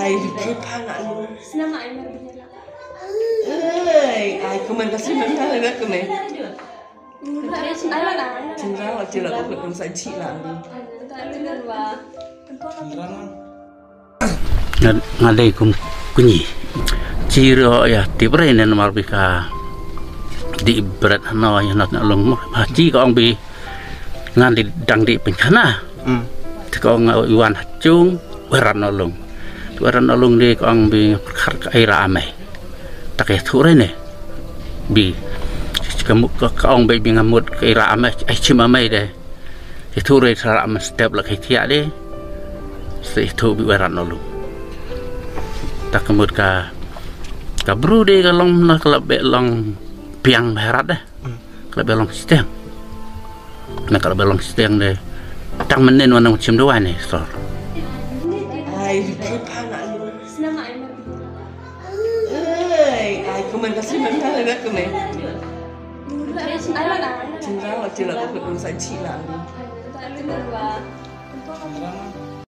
Ay, kepa nak lu. Senang ai marbinya. Ay, kuman kasi mental agak kuman. Ala lah. Cindra waktu lah aku pun saji lah. Ngadai kunyi ciro ya tibre nen marbika di berat no ya not long haji ko ang bi ngan di dang di pencana ko ang iwan hacung weran nolong di ko ang bi perkar aira amai tak ya ture ne bi kamu ko ang bi ngamut aira amai ai cima mai de ture sara am step la kai de se itu bi weran nolong tak kemud ka bru de ka long na klab be long piang berat dah klab be long steng na klab be long steng de tang menen wana macam doa ni sor Ay, kepa nak lu. Senang ai marbinya. Ay, kuman kasi mental agak kuman. Ala lah. Cindra waktu lah aku pun saji lah.